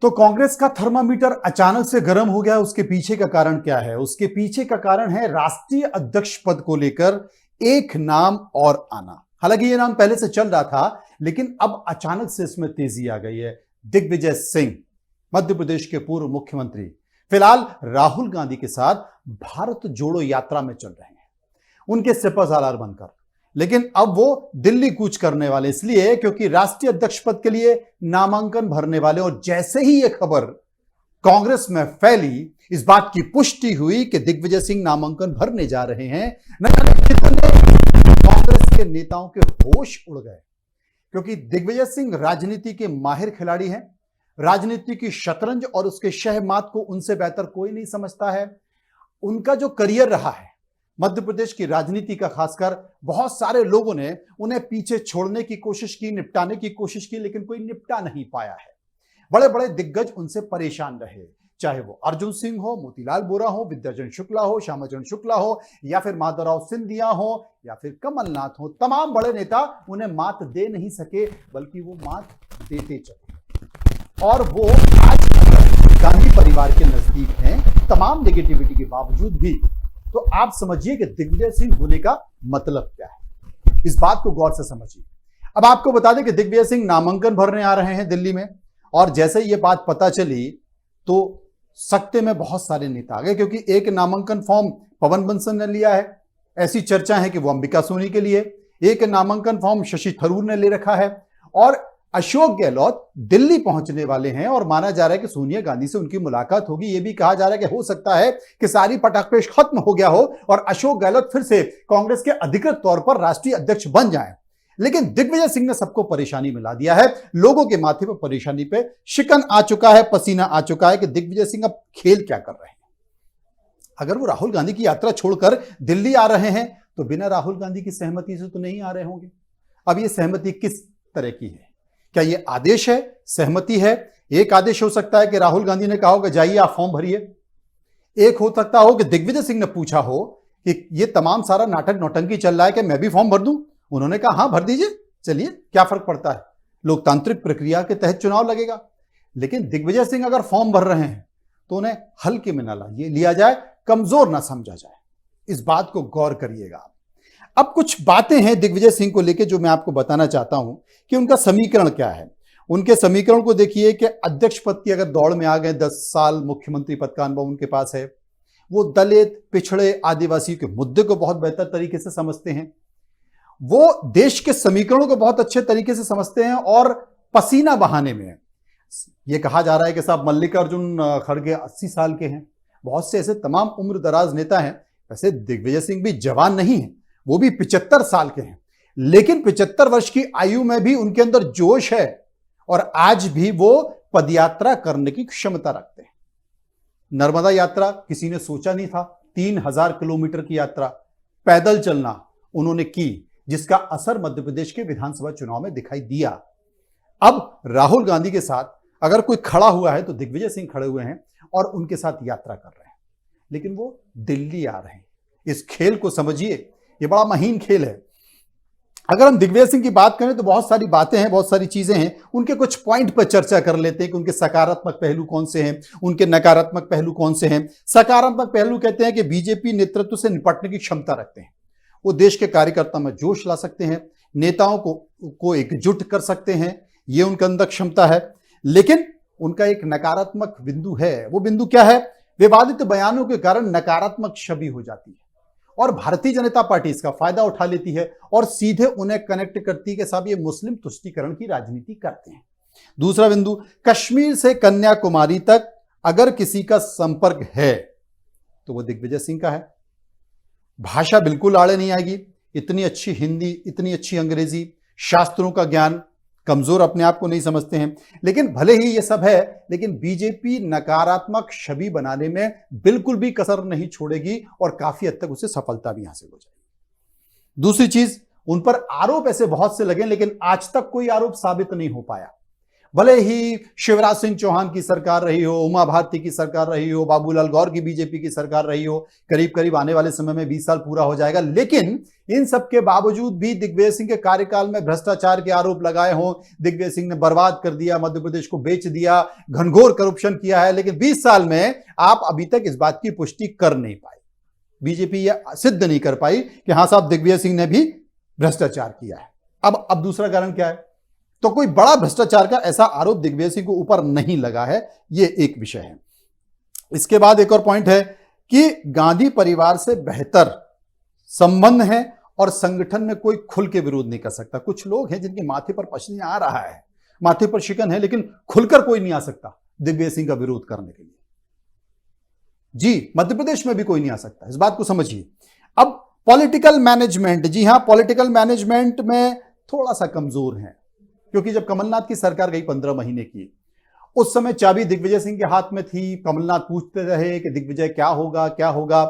तो कांग्रेस का थर्मामीटर अचानक से गर्म हो गया। उसके पीछे का कारण क्या है? उसके पीछे का कारण है राष्ट्रीय अध्यक्ष पद को लेकर एक नाम और आना। हालांकि यह नाम पहले से चल रहा था, लेकिन अब अचानक से इसमें तेजी आ गई है। दिग्विजय सिंह, मध्य प्रदेश के पूर्व मुख्यमंत्री, फिलहाल राहुल गांधी के साथ भारत जोड़ो यात्रा में चल रहे हैं, उनके सिपहसालार बनकर। लेकिन अब वो दिल्ली कूच करने वाले इसलिए क्योंकि राष्ट्रीय अध्यक्ष पद के लिए नामांकन भरने वाले। और जैसे ही यह खबर कांग्रेस में फैली, इस बात की पुष्टि हुई कि दिग्विजय सिंह नामांकन भरने जा रहे हैं। न जाने कितने कांग्रेस के नेताओं के होश उड़ गए, क्योंकि दिग्विजय सिंह राजनीति के माहिर खिलाड़ी हैं। राजनीति की शतरंज और उसके शहमात को उनसे बेहतर कोई नहीं समझता है। उनका जो करियर रहा है मध्य प्रदेश की राजनीति का, खासकर बहुत सारे लोगों ने उन्हें पीछे छोड़ने की कोशिश की, निपटाने की कोशिश की, लेकिन कोई निपटा नहीं पाया है। बड़े बड़े दिग्गज उनसे परेशान रहे, चाहे वो अर्जुन सिंह हो, मोतीलाल वोरा हो, विद्याचरण शुक्ला हो, श्यामाचरण शुक्ला हो, या फिर माधवराव सिंधिया हो, या फिर कमलनाथ हो। तमाम बड़े नेता उन्हें मात दे नहीं सके, बल्कि वो मात देते चले। और वो आज गांधी परिवार के नजदीक हैं, तमाम नेगेटिविटी के बावजूद भी। तो आप समझिए कि दिग्विजय सिंह होने का मतलब क्या है, इस बात को गौर से समझिए। अब आपको बता दें कि दिग्विजय सिंह नामांकन भरने आ रहे हैं दिल्ली में, और जैसे ये बात पता चली तो सख्ते में बहुत सारे नेता आ गए, क्योंकि एक नामांकन फॉर्म पवन बंसल ने लिया है, ऐसी चर्चा है कि वो अंबिका सोनी के लिए। एक नामांकन फॉर्म शशि थरूर ने ले रखा है, और अशोक गहलोत दिल्ली पहुंचने वाले हैं। और माना जा रहा है कि सोनिया गांधी से उनकी मुलाकात होगी। यह भी कहा जा रहा है कि हो सकता है कि सारी पटाखेश खत्म हो गया हो और अशोक गहलोत फिर से कांग्रेस के अधिकृत तौर पर राष्ट्रीय अध्यक्ष बन जाएं। लेकिन दिग्विजय सिंह ने सबको परेशानी में ला दिया है। लोगों के माथे पर परेशानी पे शिकन आ चुका है, पसीना आ चुका है कि दिग्विजय सिंह अब खेल क्या कर रहे हैं। अगर वो राहुल गांधी की यात्रा छोड़कर दिल्ली आ रहे हैं तो बिना राहुल गांधी की सहमति से तो नहीं आ रहे होंगे। अब ये सहमति किस तरह की है? क्या ये आदेश है, सहमति है? एक आदेश हो सकता है कि राहुल गांधी ने कहा हो कि जाइए आप फॉर्म भरिए। एक हो सकता हो कि दिग्विजय सिंह ने पूछा हो कि ये तमाम सारा नाटक नौटंकी चल रहा है कि मैं भी फॉर्म भर दूं। उन्होंने कहा हाँ भर दीजिए, चलिए क्या फर्क पड़ता है, लोकतांत्रिक प्रक्रिया के तहत चुनाव लगेगा। लेकिन दिग्विजय सिंह अगर फॉर्म भर रहे हैं तो उन्हें हल्के में ना लिया जाए, कमजोर ना समझा जाए। इस बात को गौर करिएगा। अब कुछ बातें हैं दिग्विजय सिंह को लेकर जो मैं आपको बताना चाहता हूं कि उनका समीकरण क्या है। उनके समीकरण को देखिए कि अध्यक्ष पद की अगर दौड़ में आ गए, 10 साल मुख्यमंत्री पद का अनुभव उनके पास है, वो दलित, पिछड़े, आदिवासी के मुद्दे को बहुत बेहतर तरीके से समझते हैं, वो देश के समीकरणों को बहुत अच्छे तरीके से समझते हैं, और पसीना बहाने में यह कहा जा रहा है कि साहब मल्लिकार्जुन खड़गे 80 साल के हैं। बहुत से ऐसे तमाम उम्र दराज नेता हैं। वैसे दिग्विजय सिंह भी जवान नहीं है, वो भी 75 साल के हैं, लेकिन 75 वर्ष की आयु में भी उनके अंदर जोश है, और आज भी वो पदयात्रा करने की क्षमता रखते हैं। नर्मदा यात्रा किसी ने सोचा नहीं था, 3000 किलोमीटर की यात्रा पैदल चलना उन्होंने की, जिसका असर मध्य प्रदेश के विधानसभा चुनाव में दिखाई दिया। अब राहुल गांधी के साथ अगर कोई खड़ा हुआ है तो दिग्विजय सिंह खड़े हुए हैं और उनके साथ यात्रा कर रहे हैं, लेकिन वो दिल्ली आ रहे हैं। इस खेल को समझिए, ये बड़ा महीन खेल है। अगर हम दिग्विजय सिंह की बात करें तो बहुत सारी बातें हैं, बहुत सारी चीजें हैं। उनके कुछ पॉइंट पर चर्चा कर लेते हैं कि उनके सकारात्मक पहलू कौन से हैं, उनके नकारात्मक पहलू कौन से हैं। सकारात्मक पहलू कहते हैं कि बीजेपी नेतृत्व से निपटने की क्षमता रखते हैं। वो देश के कार्यकर्ताओं में जोश ला सकते हैं, नेताओं को एकजुट कर सकते हैं, ये उनके अंदर क्षमता है। लेकिन उनका एक नकारात्मक बिंदु है। वो बिंदु क्या है? विवादित बयानों के कारण नकारात्मक छवि हो जाती है, और भारतीय जनता पार्टी इसका फायदा उठा लेती है और सीधे उन्हें कनेक्ट करती है कि साहब ये मुस्लिम तुष्टीकरण की राजनीति करते हैं। दूसरा बिंदु, कश्मीर से कन्याकुमारी तक अगर किसी का संपर्क है तो वो दिग्विजय सिंह का है। भाषा बिल्कुल आड़े नहीं आएगी, इतनी अच्छी हिंदी, इतनी अच्छी अंग्रेजी, शास्त्रों का ज्ञान, कमजोर अपने आप को नहीं समझते हैं। लेकिन भले ही ये सब है, लेकिन बीजेपी नकारात्मक छवि बनाने में बिल्कुल भी कसर नहीं छोड़ेगी, और काफी हद तक उसे सफलता भी हासिल हो जाएगी। दूसरी चीज, उन पर आरोप ऐसे बहुत से लगे, लेकिन आज तक कोई आरोप साबित नहीं हो पाया। भले ही शिवराज सिंह चौहान की सरकार रही हो, उमा भारती की सरकार रही हो, बाबूलाल गौर की बीजेपी की सरकार रही हो, करीब करीब आने वाले समय में 20 साल पूरा हो जाएगा, लेकिन इन सब के बावजूद भी दिग्विजय सिंह के कार्यकाल में भ्रष्टाचार के आरोप लगाए हों, दिग्विजय सिंह ने बर्बाद कर दिया, मध्य प्रदेश को बेच दिया, घनघोर करप्शन किया है, लेकिन 20 साल में आप अभी तक इस बात की पुष्टि कर नहीं पाई। बीजेपी यह सिद्ध नहीं कर पाई कि हां साहब दिग्विजय सिंह ने भी भ्रष्टाचार किया है। अब दूसरा कारण क्या है? तो कोई बड़ा भ्रष्टाचार का ऐसा आरोप दिग्विजय सिंह को ऊपर नहीं लगा है, यह एक विषय है। इसके बाद एक और पॉइंट है कि गांधी परिवार से बेहतर संबंध है और संगठन में कोई खुल के विरोध नहीं कर सकता। कुछ लोग हैं जिनके माथे पर पसीना आ रहा है, माथे पर शिकन है, लेकिन खुलकर कोई नहीं आ सकता दिग्विजय सिंह का विरोध करने के लिए। जी, मध्य प्रदेश में भी कोई नहीं आ सकता, इस बात को समझिए। अब पॉलिटिकल मैनेजमेंट, जी हां, पॉलिटिकल मैनेजमेंट में थोड़ा सा कमजोर है, क्योंकि जब कमलनाथ की सरकार गई 15 महीने की, उस समय चाबी दिग्विजय सिंह के हाथ में थी। कमलनाथ पूछते रहे कि दिग्विजय क्या होगा क्या होगा,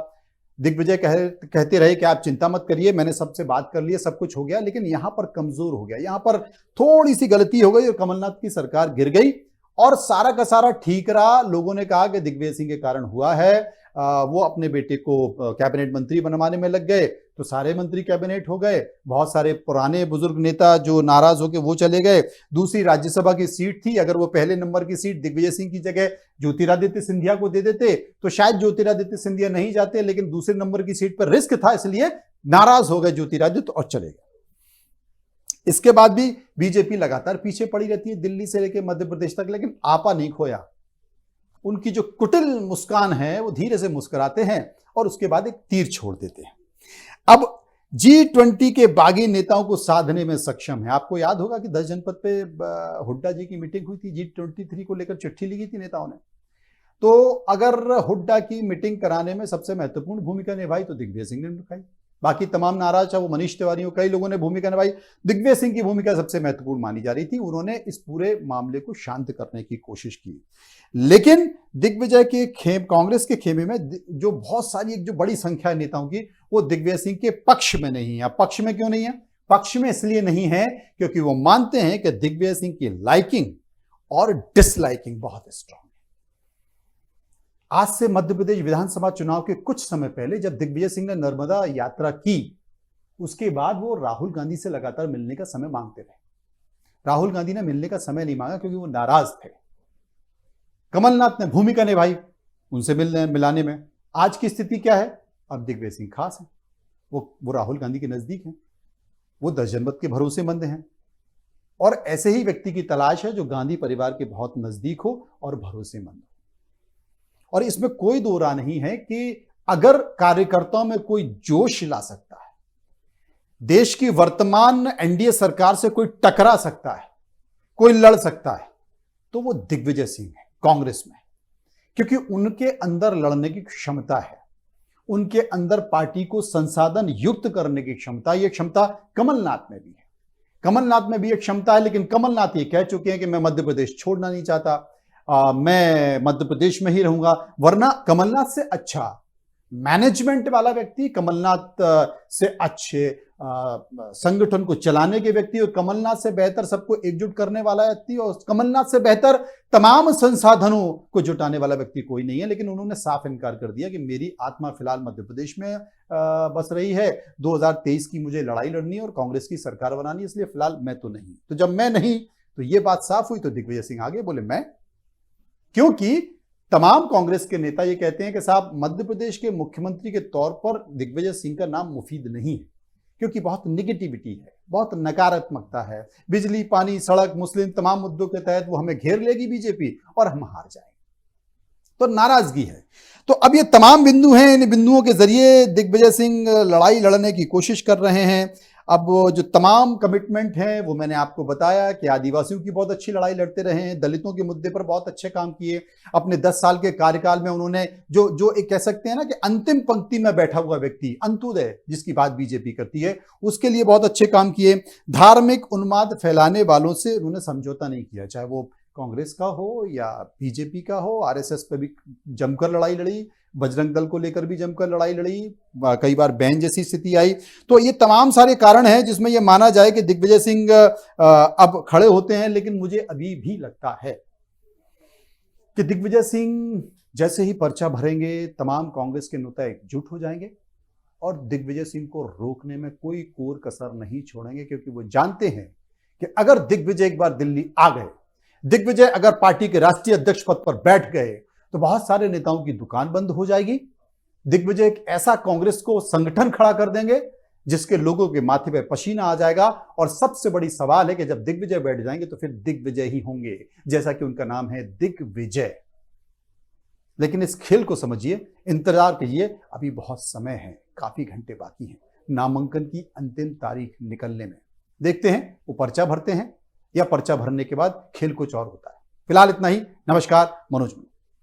दिग्विजय कहते रहे कि आप चिंता मत करिए, मैंने सबसे बात कर ली, सब कुछ हो गया। लेकिन यहां पर कमजोर हो गया, यहां पर थोड़ी सी गलती हो गई और कमलनाथ की सरकार गिर गई और सारा का सारा ठीक रहा। लोगों ने कहा कि दिग्विजय सिंह के कारण हुआ है, वो अपने बेटे को कैबिनेट मंत्री बनवाने में लग गए, तो सारे मंत्री कैबिनेट हो गए। बहुत सारे पुराने बुजुर्ग नेता जो नाराज होकर वो चले गए। दूसरी राज्यसभा की सीट थी, अगर वो पहले नंबर की सीट दिग्विजय सिंह की जगह ज्योतिरादित्य सिंधिया को दे देते तो शायद ज्योतिरादित्य सिंधिया नहीं जाते, लेकिन दूसरे नंबर की सीट पर रिस्क था, इसलिए नाराज हो गए ज्योतिरादित्य और चले गए। इसके बाद भी बीजेपी लगातार पीछे पड़ी रहती है, दिल्ली से लेकर मध्य प्रदेश तक, लेकिन आपा नहीं खोया। उनकी जो कुटिल मुस्कान है वो धीरे से मुस्कुराते हैं और उसके बाद एक तीर छोड़ देते हैं। अब G20 के बागी नेताओं को साधने में सक्षम है। आपको याद होगा कि 10 जनपद पे हुड्डा जी की मीटिंग हुई थी, G23 को लेकर चिट्ठी लिखी थी नेताओं ने। तो अगर हुड्डा की मीटिंग कराने में सबसे महत्वपूर्ण भूमिका निभाई तो दिग्विजय सिंह ने निभाई। बाकी तमाम नाराज है वो मनीष तिवारी हो, कई लोगों ने भूमिका निभाई। दिग्विजय सिंह की भूमिका सबसे महत्वपूर्ण मानी जा रही थी। उन्होंने इस पूरे मामले को शांत करने की कोशिश की, लेकिन दिग्विजय के कांग्रेस के खेमे में जो बहुत सारी एक जो बड़ी संख्या है नेताओं की, वो दिग्विजय सिंह के पक्ष में नहीं है। पक्ष में क्यों नहीं है? पक्ष में इसलिए नहीं है क्योंकि वो मानते हैं कि दिग्विजय सिंह की लाइकिंग और डिसलाइकिंग बहुत स्ट्रांग है। आज से मध्य प्रदेश विधानसभा चुनाव के कुछ समय पहले जब दिग्विजय सिंह ने नर्मदा यात्रा की, उसके बाद वो राहुल गांधी से लगातार मिलने का समय मांगते रहे। राहुल गांधी ने मिलने का समय नहीं मांगा क्योंकि वो नाराज थे। कमलनाथ ने भूमिका निभाई उनसे मिलाने में। आज की स्थिति क्या है? अब दिग्विजय सिंह खास है, वो राहुल गांधी के नजदीक हैं, वो 10 जनपद के भरोसेमंद हैं, और ऐसे ही व्यक्ति की तलाश है जो गांधी परिवार के बहुत नजदीक हो और भरोसेमंद हो। और इसमें कोई दो राय नहीं है कि अगर कार्यकर्ताओं में कोई जोश ला सकता है, देश की वर्तमान एनडीए सरकार से कोई टकरा सकता है, कोई लड़ सकता है, तो वो दिग्विजय सिंह है कांग्रेस में, क्योंकि उनके अंदर लड़ने की क्षमता है, उनके अंदर पार्टी को संसाधन युक्त करने की क्षमता, ये क्षमता कमलनाथ में भी है। कमलनाथ में भी एक क्षमता है, लेकिन कमलनाथ ये कह चुके हैं कि मैं मध्य प्रदेश छोड़ना नहीं चाहता, मैं मध्य प्रदेश में ही रहूंगा। वरना कमलनाथ से अच्छा मैनेजमेंट वाला व्यक्ति, कमलनाथ से अच्छे संगठन को चलाने के व्यक्ति, और कमलनाथ से बेहतर सबको एकजुट करने वाला व्यक्ति, और कमलनाथ से बेहतर तमाम संसाधनों को जुटाने वाला व्यक्ति कोई नहीं है। लेकिन उन्होंने साफ इनकार कर दिया कि मेरी आत्मा फिलहाल मध्य प्रदेश में बस रही है, 2023 की मुझे लड़ाई लड़नी है और कांग्रेस की सरकार बनानी है, इसलिए फिलहाल मैं तो नहीं। तो जब मैं नहीं, तो ये बात साफ हुई, तो दिग्विजय सिंह आगे बोले मैं, क्योंकि तमाम कांग्रेस के नेता ये कहते हैं कि साहब मध्य प्रदेश के मुख्यमंत्री के तौर पर दिग्विजय सिंह का नाम मुफीद नहीं है, क्योंकि बहुत निगेटिविटी है, बहुत नकारात्मकता है। बिजली, पानी, सड़क, मुस्लिम, तमाम मुद्दों के तहत वो हमें घेर लेगी बीजेपी और हम हार जाएंगे, तो नाराजगी है। तो अब ये तमाम बिंदु हैं, इन बिंदुओं के जरिए दिग्विजय सिंह लड़ाई लड़ने की कोशिश कर रहे हैं। अब जो तमाम कमिटमेंट हैं वो मैंने आपको बताया कि आदिवासियों की बहुत अच्छी लड़ाई लड़ते रहे हैं, दलितों के मुद्दे पर बहुत अच्छे काम किए। अपने 10 साल के कार्यकाल में उन्होंने जो एक कह सकते हैं ना कि अंतिम पंक्ति में बैठा हुआ व्यक्ति, अंत्योदय जिसकी बात बीजेपी करती है, उसके लिए बहुत अच्छे काम किए। धार्मिक उन्माद फैलाने वालों से उन्होंने समझौता नहीं किया, चाहे वो कांग्रेस का हो या बीजेपी का हो, आरएसएस पे भी जमकर लड़ाई लड़ी, बजरंग दल को लेकर भी जमकर लड़ाई लड़ी, कई बार बैन जैसी स्थिति आई। तो ये तमाम सारे कारण हैं जिसमें ये माना जाए कि दिग्विजय सिंह अब खड़े होते हैं। लेकिन मुझे अभी भी लगता है कि दिग्विजय सिंह जैसे ही पर्चा भरेंगे, तमाम कांग्रेस के नेता एकजुट हो जाएंगे और दिग्विजय सिंह को रोकने में कोई कोर कसर नहीं छोड़ेंगे, क्योंकि वो जानते हैं कि अगर दिग्विजय एक बार दिल्ली आ गए, दिग्विजय अगर पार्टी के राष्ट्रीय अध्यक्ष पद पर बैठ गए, तो बहुत सारे नेताओं की दुकान बंद हो जाएगी। दिग्विजय एक ऐसा कांग्रेस को संगठन खड़ा कर देंगे जिसके लोगों के माथे पे पसीना आ जाएगा। और सबसे बड़ी सवाल है कि जब दिग्विजय बैठ जाएंगे तो फिर दिग्विजय ही होंगे, जैसा कि उनका नाम है दिग्विजय। लेकिन इस खेल को समझिए, इंतजार कीजिए, अभी बहुत समय है, काफी घंटे बाकी हैं नामांकन की अंतिम तारीख निकलने में। देखते हैं वो पर्चा भरते हैं या पर्चा भरने के बाद खेल कुछ और होता है। फिलहाल इतना ही। नमस्कार, मनोज।